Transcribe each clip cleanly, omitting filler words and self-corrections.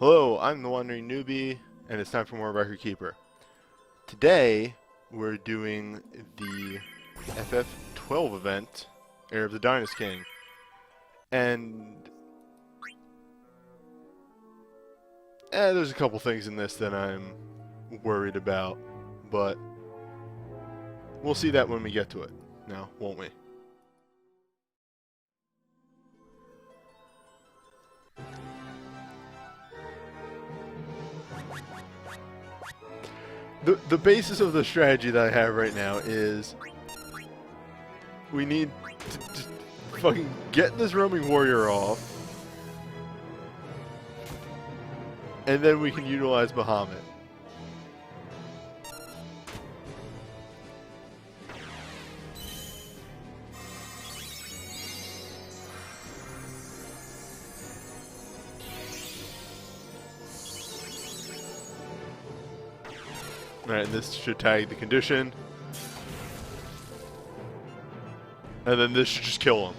Hello, I'm the Wandering Newbie, and it's time for more Record Keeper. Today, we're doing the FF12 event, Heir of the Dynast King. And there's a couple things in this that I'm worried about, but we'll see that when we get to it. Now, won't we? The basis of the strategy that I have right now is we need to fucking get this roaming warrior off, and then we can utilize Bahamut. Alright, and this should tag the condition. And then this should just kill him.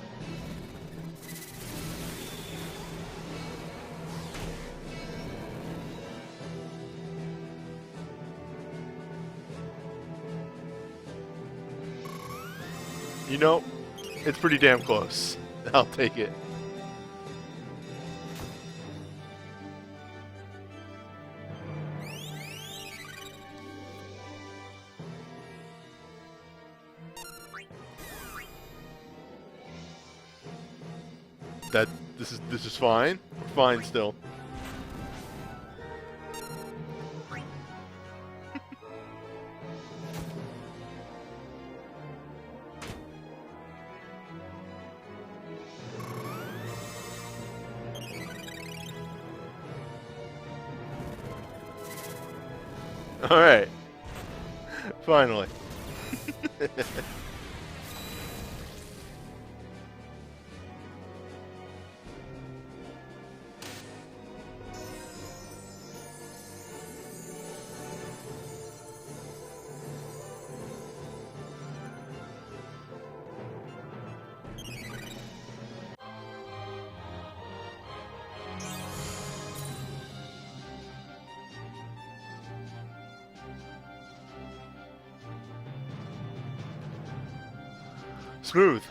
You know, it's pretty damn close. I'll take it. This is fine. Fine still. All right. Finally. Smooth.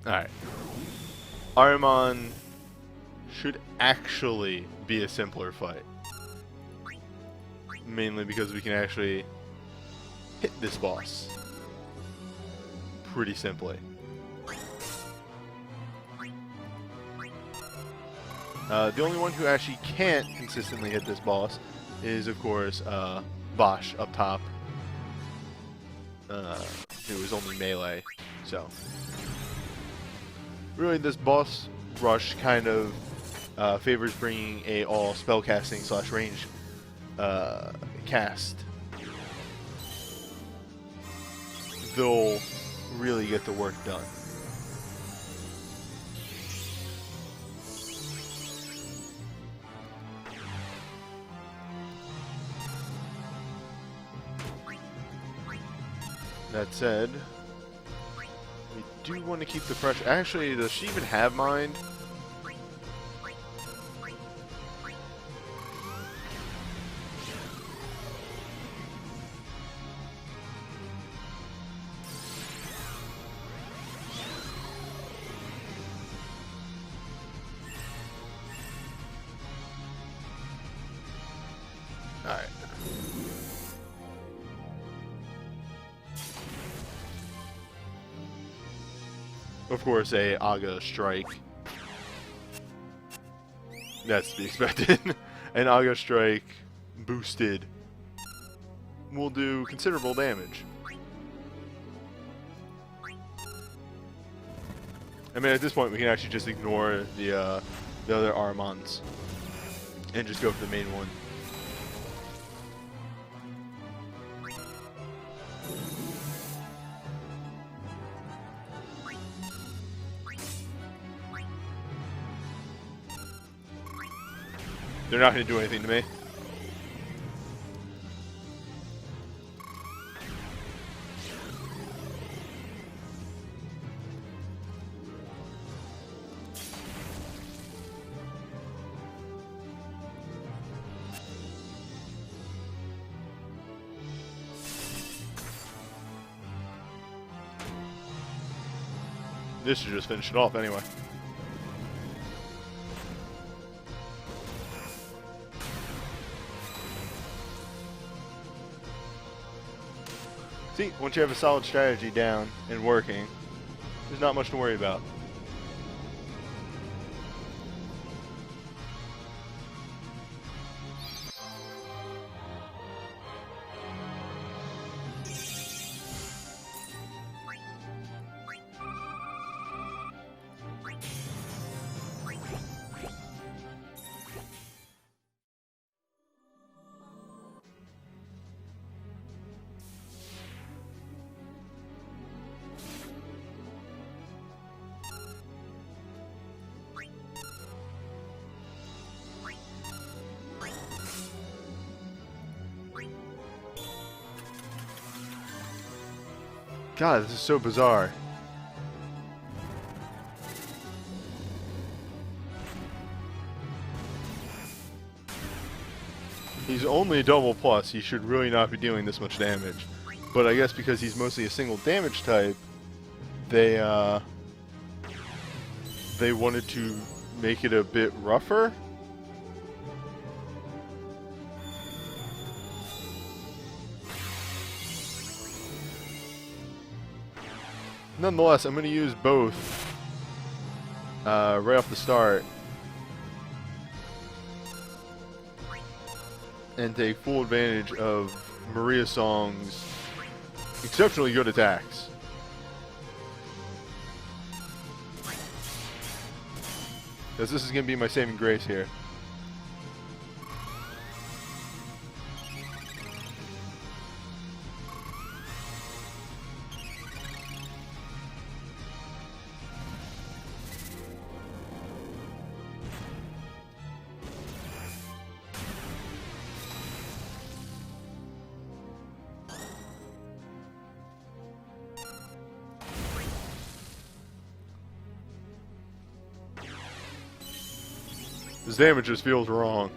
Alright. Ahriman should actually be a simpler fight. Mainly because we can actually hit this boss pretty simply. The only one who actually can't consistently hit this boss is, of course, Bosch up top, who is only melee. So, really, this boss rush kind of favors bringing a all spellcasting / range cast. They'll really get the work done. That said, we do want to keep the pressure. Actually, does she even have mind? Alright. Of course, a Aga strike. That's to be expected. An Aga strike boosted will do considerable damage. I mean, at this point, we can actually just ignore the other Ahrimans and just go for the main one. They're not going to do anything to me. This should just finish it off anyway. See, once you have a solid strategy down and working, there's not much to worry about. God, this is so bizarre. He's only double plus. He should really not be dealing this much damage. But I guess because he's mostly a single damage type, they wanted to make it a bit rougher. Nonetheless, I'm going to use both right off the start and take full advantage of Maria Song's exceptionally good attacks. Because this is going to be my saving grace here. This damage just feels wrong.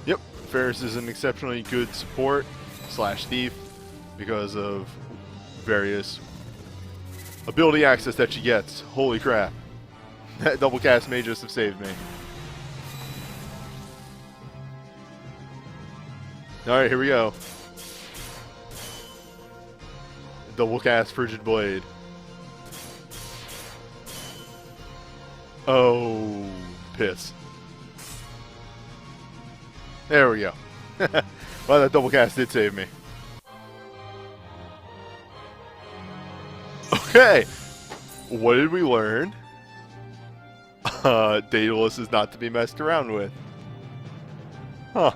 Yep, Ferris is an exceptionally good support slash thief because of various ability access that she gets. Holy crap. That double cast may just have saved me. Alright, here we go. Double cast Frigid Blade. Oh, piss. There we go. Well, that double cast did save me. Okay. What did we learn? Daedalus is not to be messed around with. Huh.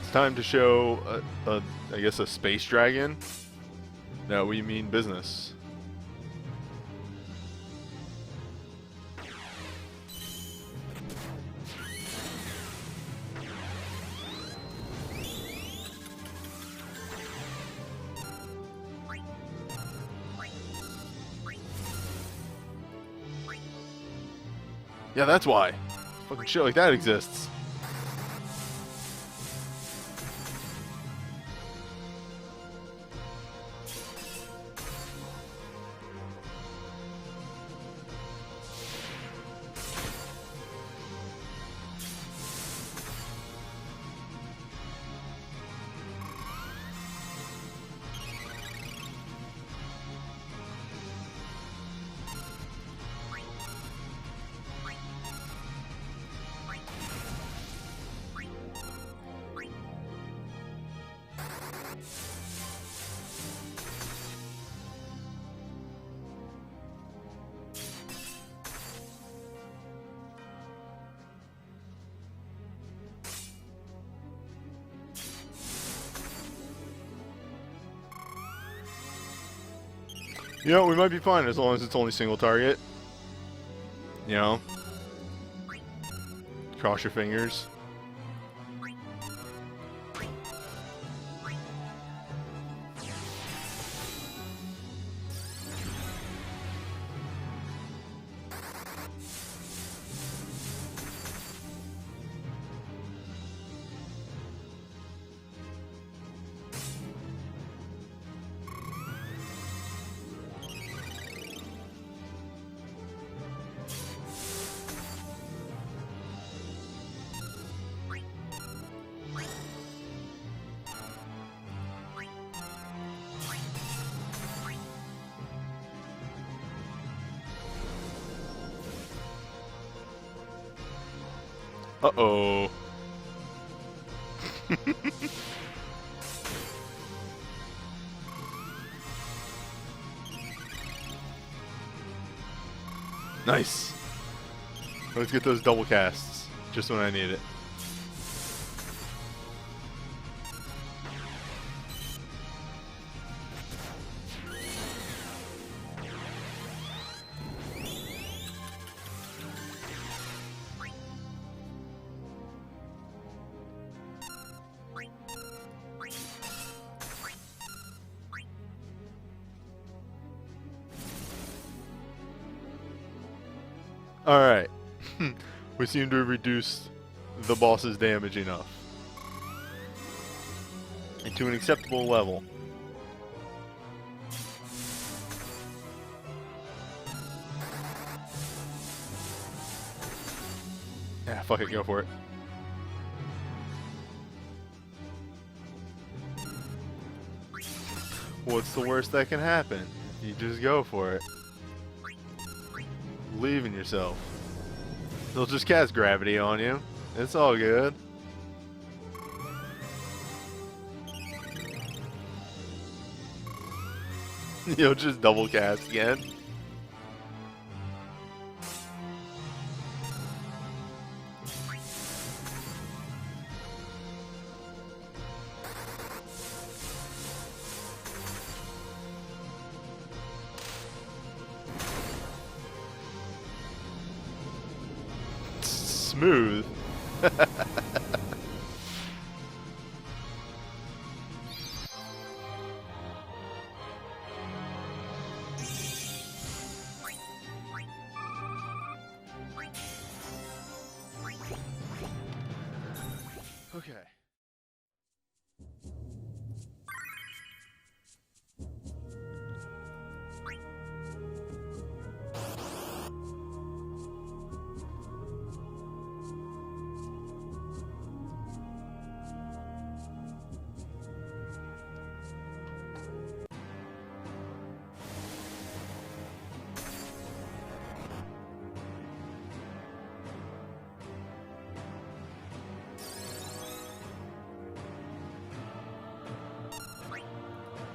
It's time to show, I guess, a space dragon. No, we mean business. Yeah, that's why. Fucking shit like that exists. You know, we might be fine as long as it's only single target. You know? Cross your fingers. Uh-oh. Nice. Let's get those double casts, just when I need it. Alright. We seem to have reduced the boss's damage enough. And to an acceptable level. Yeah, fuck it, go for it. What's the worst that can happen? You just go for it. Believe in yourself. They'll just cast gravity on you. It's all good. You'll just double cast again. Smooth. Okay.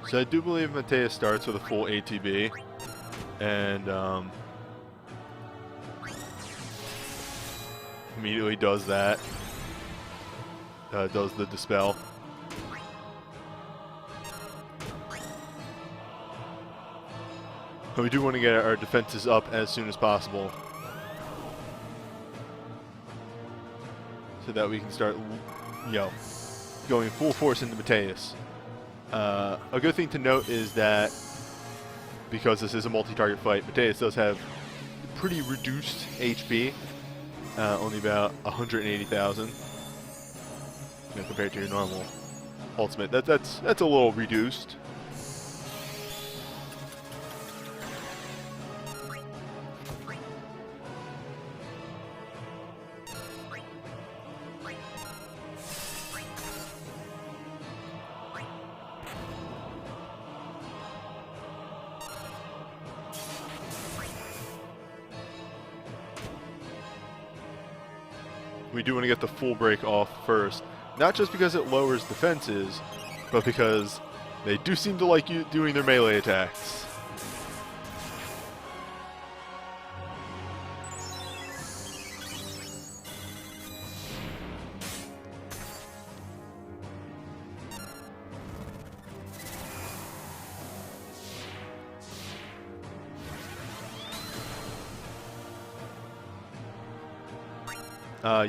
So I do believe Mateus starts with a full ATB, and immediately does that. Does the dispel. But we do want to get our defenses up as soon as possible, so that we can start, going full force into Mateus. A good thing to note is that, because this is a multi-target fight, Daedalus does have pretty reduced HP, only about 180,000 compared to your normal ultimate. That's a little reduced. We do want to get the full break off first, not just because it lowers defenses, but because they do seem to like you doing their melee attacks.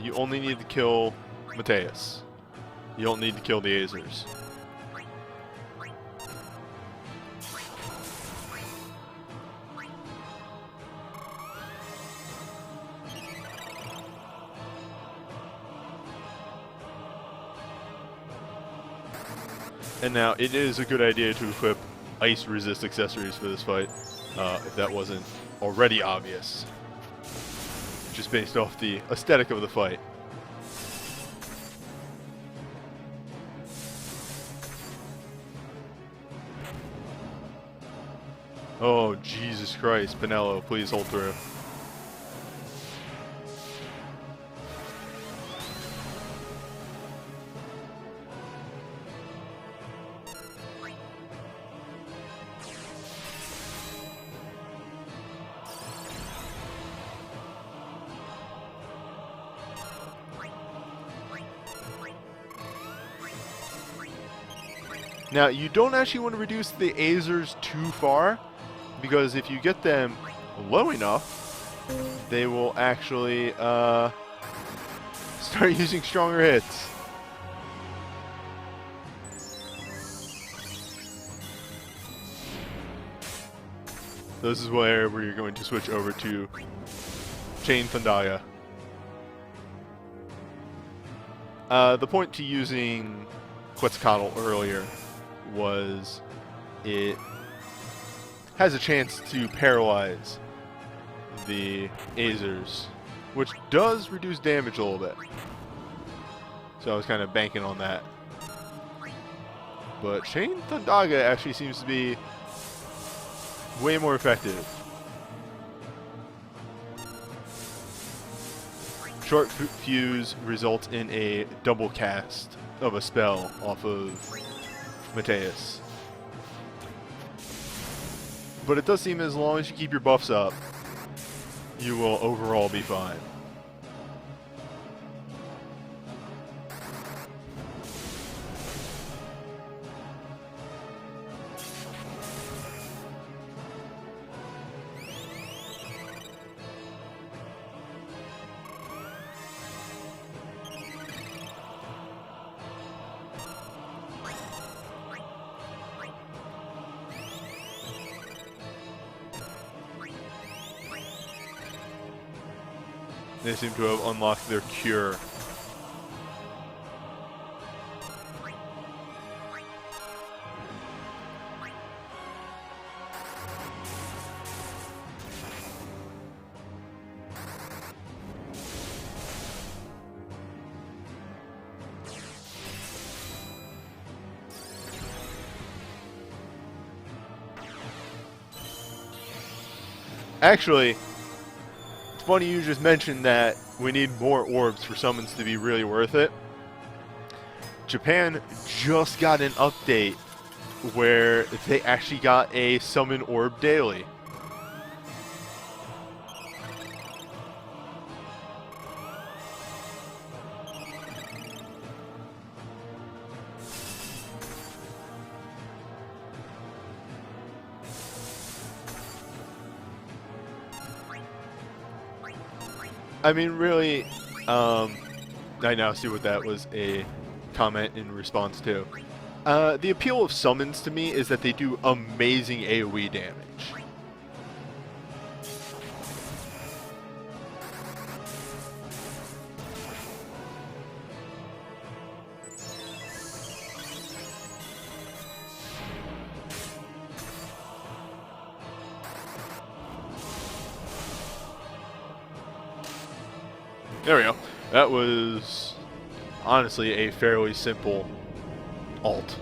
You only need to kill Mateus. You don't need to kill the Azers. And now, it is a good idea to equip ice resist accessories for this fight, if that wasn't already obvious. Just based off the aesthetic of the fight. Oh, Jesus Christ, Pinello, please hold through. Now, you don't actually want to reduce the Azers too far, because if you get them low enough, they will actually start using stronger hits. This is where you're going to switch over to Chain Thundaga. The point to using Quetzalcoatl earlier was it has a chance to paralyze the Azers, which does reduce damage a little bit. So I was kind of banking on that. But Chain Thundaga actually seems to be way more effective. Short fuse results in a double cast of a spell off of Mateus. But it does seem as long as you keep your buffs up, you will overall be fine. They seem to have unlocked their cure. Actually, funny you just mentioned that we need more orbs for summons to be really worth it. Japan just got an update where they actually got a summon orb daily. I mean, really, I now see what that was a comment in response to. The appeal of summons to me is that they do amazing AoE damage. There we go. That was honestly a fairly simple ult.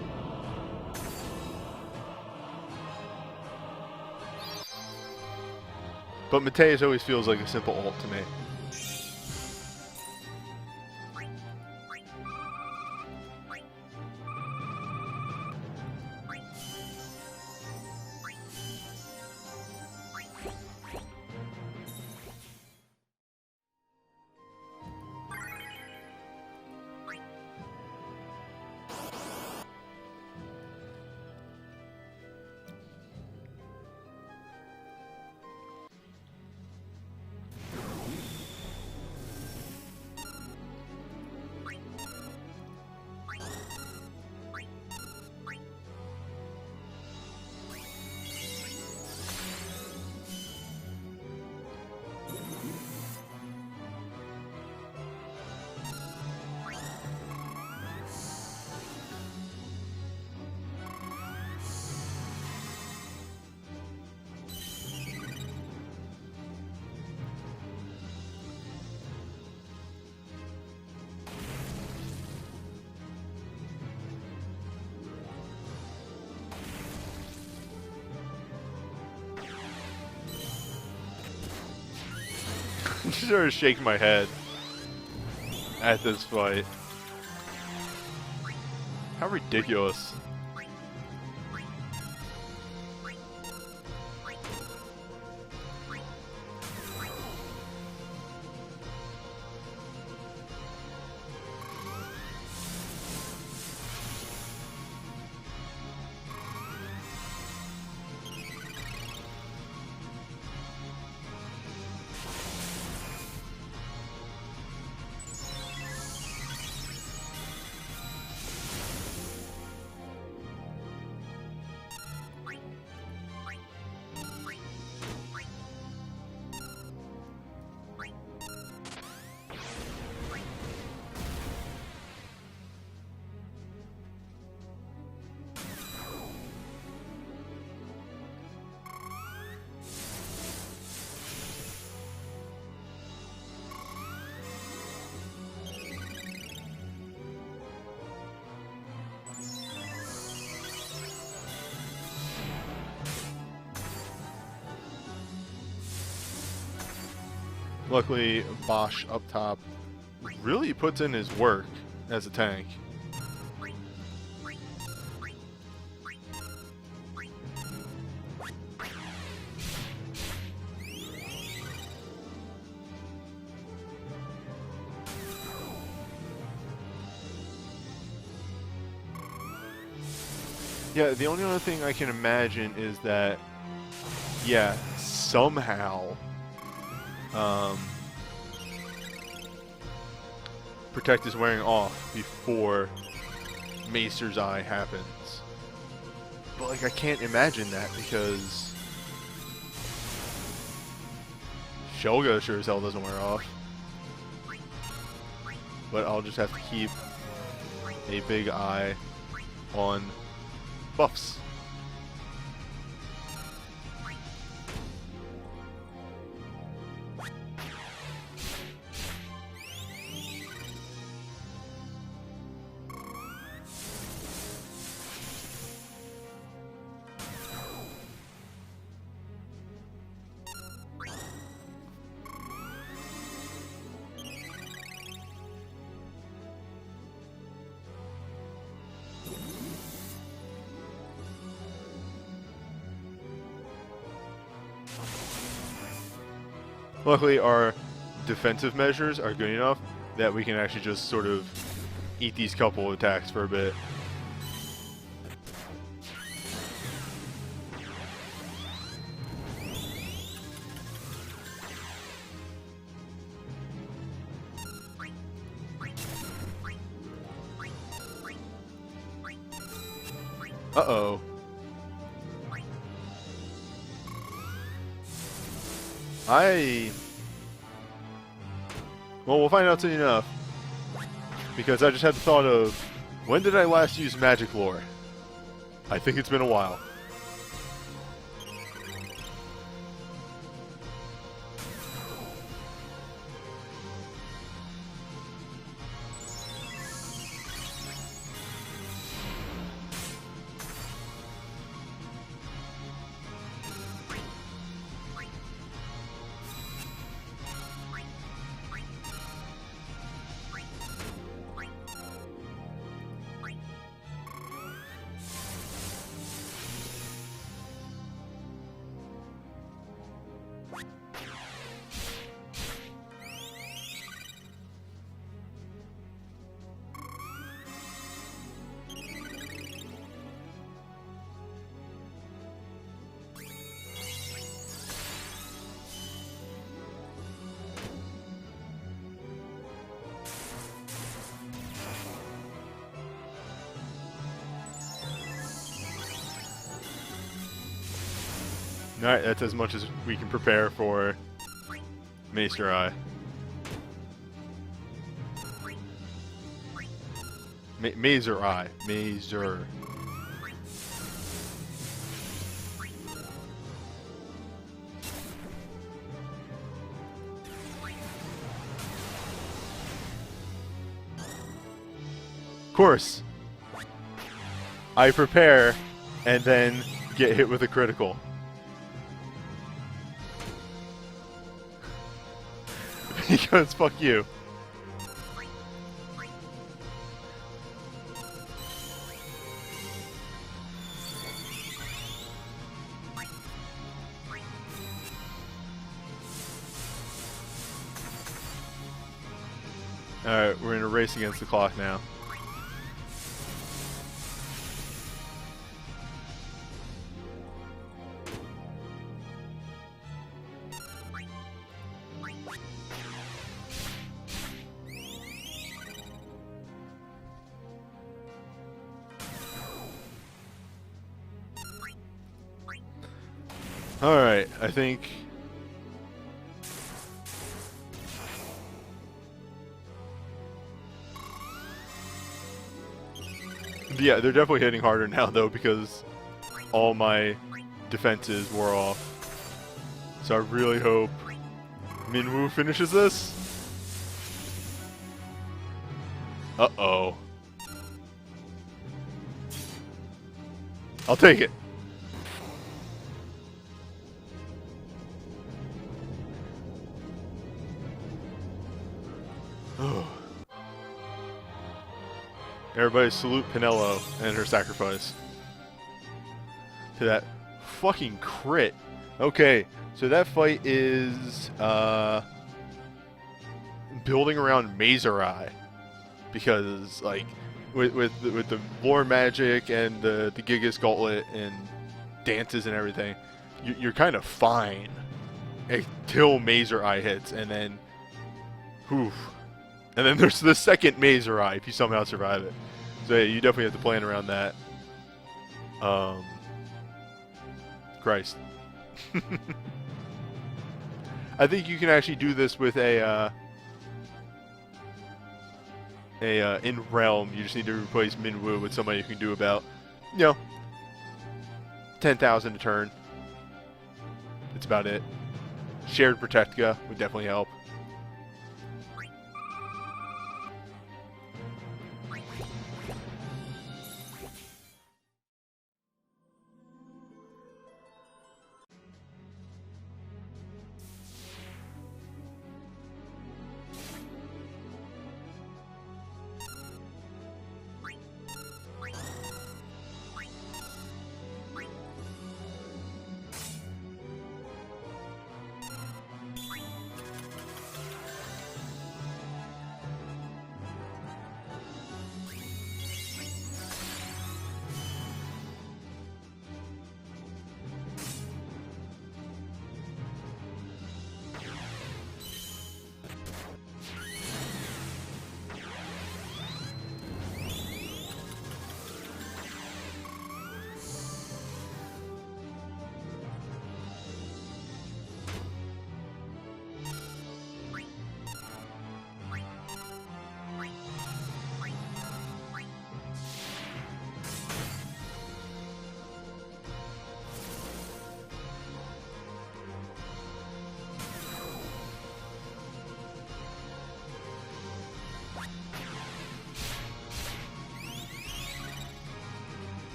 But Mateus always feels like a simple ult to me. I'm just sort of shaking my head at this fight. How ridiculous. Luckily, Bosch up top really puts in his work as a tank. Yeah, the only other thing I can imagine is that, yeah, somehow Protect is wearing off before Macer's Eye happens. But like, I can't imagine that because Shoga sure as hell doesn't wear off. But I'll just have to keep a big eye on buffs. Luckily, our defensive measures are good enough that we can actually just sort of eat these couple of attacks for a bit. Uh-oh. Well, we'll find out soon enough. Because I just had the thought of, when did I last use magic lore? I think it's been a while. Alright, that's as much as we can prepare for Maester Eye. Mazer Eye. Mazer. Of course. I prepare and then get hit with a critical. Because fuck you. Alright, we're in a race against the clock now. Alright, I think... Yeah, they're definitely hitting harder now, though, because all my defenses wore off. So I really hope Minwoo finishes this. Uh-oh. I'll take it. Everybody salute Pinello and her sacrifice. To that fucking crit. Okay, so that fight is building around Mazer Eye. Because like with the lore magic and the Gigas Gauntlet and dances and everything, you're kind of fine until Mazer Eye hits, and then whew. And then there's the second Mazer Eye if you somehow survive it. So yeah, you definitely have to plan around that. Christ. I think you can actually do this with a in Realm. You just need to replace Minwoo with somebody who can do about, 10,000 a turn. That's about it. Shared Protectica would definitely help.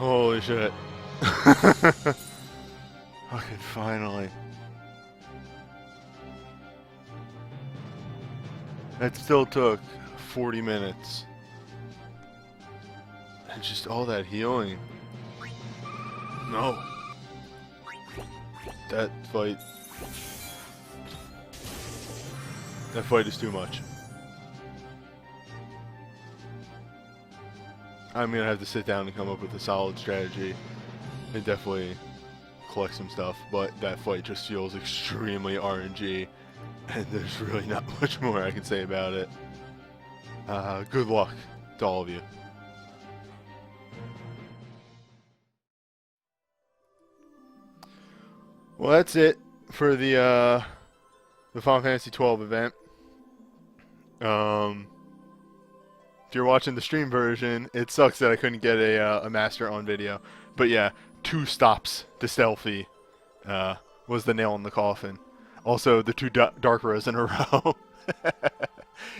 Holy shit. Fucking finally. That still took 40 minutes. And just all that healing. No. That fight is too much. I'm gonna have to sit down and come up with a solid strategy and definitely collect some stuff, but that fight just feels extremely RNG, and there's really not much more I can say about it. Good luck to all of you. Well, that's it for the Final Fantasy 12 event. If you're watching the stream version, it sucks that I couldn't get a master on video. But yeah, 2 stops to stealthy was the nail in the coffin. Also, the 2 dark rows in a row.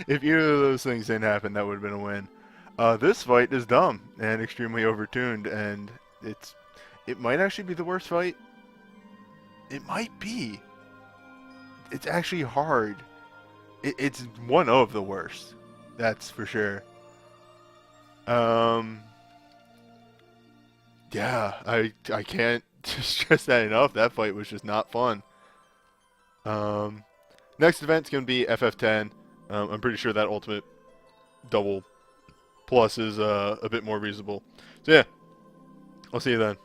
If either of those things didn't happen, that would have been a win. This fight is dumb and extremely overtuned, and it might actually be the worst fight. It might be. It's actually hard. It's one of the worst. That's for sure. Yeah, I can't stress that enough. That fight was just not fun. Next event's gonna be FF10. I'm pretty sure that ultimate double plus is a bit more reasonable. So yeah, I'll see you then.